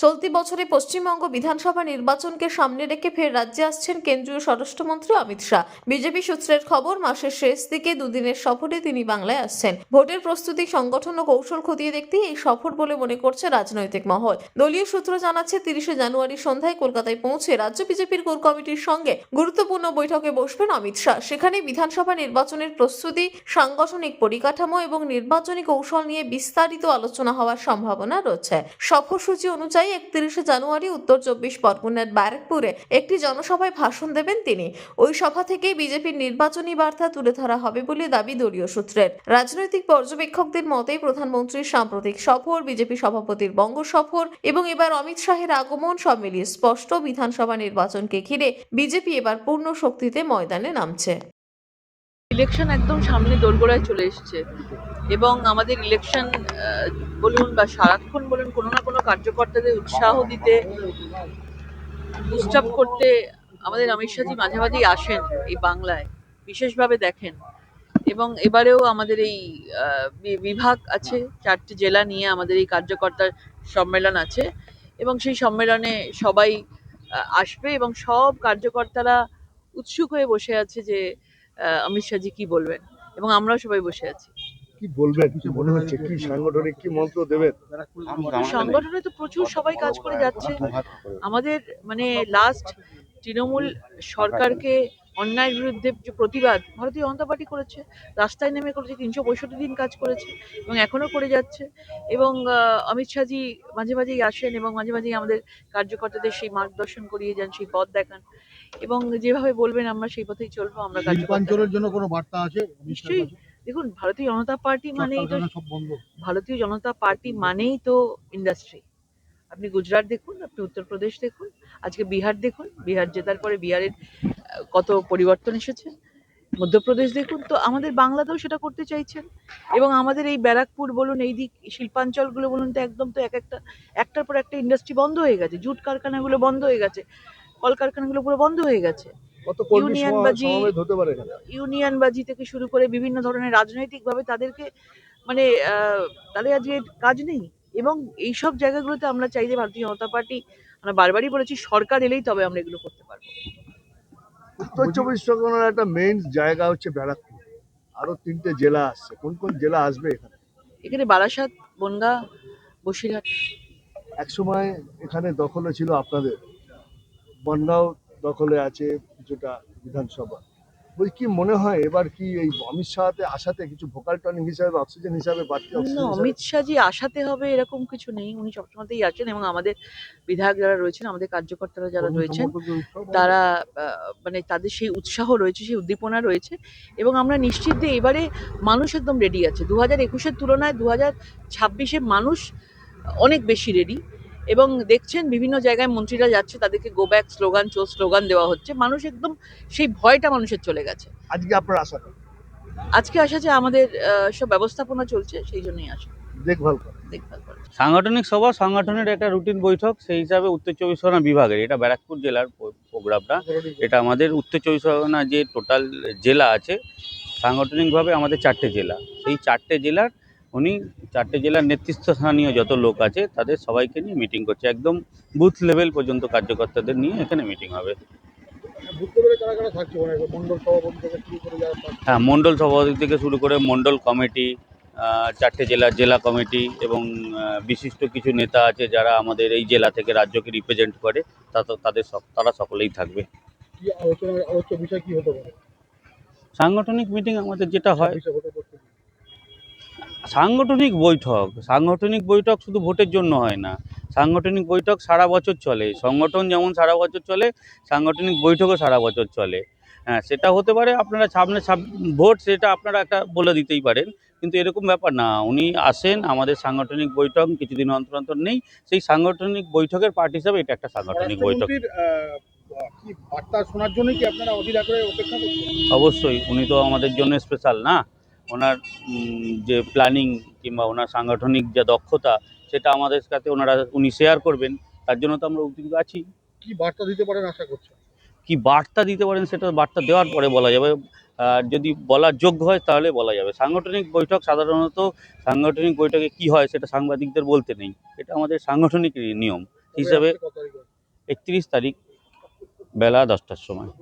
চলতি বছরে পশ্চিমবঙ্গ বিধানসভা নির্বাচনকে সামনে রেখে ফের রাজ্যে আসছেন কেন্দ্রীয় স্বরাষ্ট্রমন্ত্রী অমিত শাহ। বিজেপি সূত্রের খবর, মাসের শেষ দিকে দুদিনের সফরে তিনি বাংলায় আসছেন। ভোটের প্রস্তুতি, সংগঠন ও কৌশল খতিয়ে দেখতেই এই সফর বলে মনে করছে রাজনৈতিক মহল। দলীয় সূত্র জানাচ্ছে, 30শে জানুয়ারি সন্ধ্যায় কলকাতায় পৌঁছে রাজ্য বিজেপির কোর কমিটির সঙ্গে গুরুত্বপূর্ণ বৈঠকে বসবেন অমিত শাহ। সেখানে বিধানসভা নির্বাচনের প্রস্তুতি, সাংগঠনিক পরিকাঠামো এবং নির্বাচনী কৌশল নিয়ে বিস্তারিত আলোচনা হওয়ার সম্ভাবনা রয়েছে। সফরসূচি অনুযায়ী 31শে জানুয়ারি উত্তর 24 পরগনার ব্যারাকপুরে একটি জনসভায় ভাষণ দেবেন তিনি। ওই সভা থেকেই বিজেপির নির্বাচনী বার্তা তুলে ধরা হবে বলে দাবি দলীয় সূত্রের। রাজনৈতিক পর্যবেক্ষকদের মতে, প্রধানমন্ত্রীর সাম্প্রতিক সফর, বিজেপি সভাপতির বঙ্গ সফর এবং এবার অমিত শাহের আগমন সব মিলিয়ে স্পষ্ট, বিধানসভা নির্বাচনকে ঘিরে বিজেপি এবার পূর্ণ শক্তিতে ময়দানে নামছে। ইলেকশন একদম সামনে দোরগোড়ায় চলে এসেছে এবং আমাদের ইলেকশন বলুন বা সারাক্ষণ বলুন, কোনো না কোনো কার্যকর্তাদের উৎসাহ দিতে, বুস্ট আপ করতে আমাদের অমিত শাহজি মাঝে মাঝেই আসেন এই বাংলায়, বিশেষভাবে দেখেন। এবং এবারেও আমাদের এই বিভাগ আছে, 4টে জেলা নিয়ে আমাদের এই কার্যকর্তার সম্মেলন আছে এবং সেই সম্মেলনে সবাই আসবে এবং সব কার্যকর্তারা উৎসুক হয়ে বসে আছে যে অমিত শাহজি কি বলবেন, এবং আমরাও সবাই বসে আছি। কি বলবেন, কি মনে হচ্ছে, কি সাংগঠনিক কি মন্ত্র দেবেন? সংগঠনে তো প্রচুর সবাই কাজ করে যাচ্ছে। আমাদের মানে লাস্ট তৃণমূল সরকারকে অন্যায়ের বিরুদ্ধে যে প্রতিবাদ ভারতীয় জনতা পার্টি করেছে, রাস্তায় নেমে করেছে, 365 দিন কাজ করেছে এবং এখনো করে যাচ্ছে। এবং অমিত শাহজি মাঝে মাঝেই আসেন এবং মাঝে মাঝেই আমাদের কার্যকর্তাদের সেই মার্গদর্শন করিয়ে যান, সেই পথ দেখান এবং যেভাবে বলবেন আমরা সেই পথেই চলবো। আমরা শিল্পাঞ্চলের জন্য কোনো বার্তা আছে? নিশ্চয়ই। দেখুন, ভারতীয় জনতা পার্টি মানেই তো ইন্ডাস্ট্রি। আপনি গুজরাট দেখুন, আপনি উত্তরপ্রদেশ দেখুন, আজকে বিহার দেখুন, বিহার জেতার পরে বিহারের কত পরিবর্তন এসেছে। মধ্যপ্রদেশ দেখুন, তো আমাদের বাংলাতেও সেটা করতে চাইছেন। এবং আমাদের এই ব্যারাকপুর বলুন, এই দিক শিল্পাঞ্চলগুলো বলুন, তো একদম তো একটার পর একটা ইন্ডাস্ট্রি বন্ধ হয়ে গেছে, জুট কারখানাগুলো বন্ধ হয়ে গেছে, কলকারখানাগুলো পুরো বন্ধ হয়ে গেছে। ইউনিয়নবাজি থেকে শুরু করে বিভিন্ন ধরনের রাজনৈতিকভাবে তাদেরকে মানে তাদের আজকে কাজ নেই। এবং এইসব জায়গাগুলোতে আমরা চাই যে ভারতীয় জনতা পার্টি, আমরা বারবারই বলেছি, সরকার এলেই তবে আমরা এগুলো করতে পারবো। উত্তর 24 পরগনার একটা মেইন জায়গা হচ্ছে ব্যারাকপুর, আরো 3টে জেলা আসছে। কোন কোন জেলা আসবে এখানে? এখানে বারাসাত, বনগাঁ, বসিরহাট। একসময় এখানে দখলে ছিল আপনাদের, বনগাঁও দখলে আছে কিছুটা বিধানসভা। বলছি, কি মনে হয় এবার কি এই অমিত শাহতে আসাতে কিছু ভোকাল টনিক হিসাবে, অক্সিজেন হিসাবে, বাড়তি না, অক্সিজেন অমিত শাহজি আসাতে হবে এরকম কিছু নেই। উনি সবসময়তেই আসেন এবং আমাদের বিধায়ক যারা রয়েছেন, আমাদের কার্যকর্তারা যারা রয়েছেন, তারা মানে তাদের সেই উৎসাহ রয়েছে, সেই উদ্দীপনা রয়েছে এবং আমরা নিশ্চিত যে এবারে মানুষ একদম রেডি আছে। 2021-এর তুলনায় 2026-এ মানুষ অনেক বেশি রেডি। এবং দেখছেন বিভিন্ন জায়গায় মন্ত্রীরা যাচ্ছে, তাদেরকে গো ব্যাক স্লোগান, স্লোগান দেওয়া হচ্ছে। মানুষ একদম সেই ভয়টা মানুষের চলে গেছে। আজকে আপনার আসাটা আজকে আসা যে আমাদের সব ব্যবস্থাপনা চলছে, সেই জন্যই আসা, দেখভাল করে। দেখভাল করে। সাংগঠনিক সভা, সংগঠনের একটা রুটিন বৈঠক, সেই হিসাবে উত্তর 24 পরগনা বিভাগের, এটা ব্যারাকপুর জেলার প্রোগ্রামটা। এটা আমাদের উত্তর 24 পরগনা যে টোটাল জেলা আছে, সাংগঠনিকভাবে আমাদের 4টে জেলা। সেই 4টে জেলার উনি 4টে জেলার নেতৃত্বস্থানীয় যত লোক আছে তাদের সবাইকে নিয়ে মিটিং করছে, একদম বুথ লেভেল পর্যন্ত কার্যকর্তাদের নিয়ে এখানে মিটিং হবে। হ্যাঁ, মণ্ডল সভাপতি থেকে শুরু করে মণ্ডল কমিটি, 4টে জেলার জেলা কমিটি এবং বিশিষ্ট কিছু নেতা আছে যারা আমাদের এই জেলা থেকে রাজ্যকে রিপ্রেজেন্ট করে, তারা সকলেই থাকবে। সাংগঠনিক মিটিং আমাদের যেটা হয়, সাংগঠনিক বৈঠক শুধু ভোটের জন্য হয় না। সাংগঠনিক বৈঠক সারা বছর চলে। সংগঠন যেমন সারা বছর চলে, সাংগঠনিক বৈঠকও সারা বছর চলে। হ্যাঁ, সেটা হতে পারে আপনারা সামনে ভোট, সেটা আপনারা একটা বলে দিতেই পারেন, কিন্তু এরকম ব্যাপার না। উনি আসেন, আমাদের সাংগঠনিক বৈঠক কিছুদিন অন্তর অন্তর নেই, সেই সাংগঠনিক বৈঠকের পার্ট হিসাবে এটা একটা সাংগঠনিক বৈঠক। অবশ্যই, উনি তো আমাদের জন্য স্পেশাল না। ওনার যে প্ল্যানিং কিংবা ওনার সাংগঠনিক যে দক্ষতা, সেটা আমাদের সাথে উনি শেয়ার করবেন, তার জন্য তো আমরা উদ্যোগ আছি। কি বার্তা দিতে পারেন আশা করছেন? কি বার্তা দিতে পারেন সেটা বার্তা দেওয়ার পরে বলা যাবে। যদি বলার যোগ্য হয় তাহলে বলা যাবে। সাংগঠনিক বৈঠক সাধারণত, সাংগঠনিক বৈঠকে কি হয় সেটা সাংবাদিকদের বলতে নেই, এটা আমাদের সাংগঠনিক নিয়ম। হিসাবে 31 তারিখ বেলা 10টার সময়।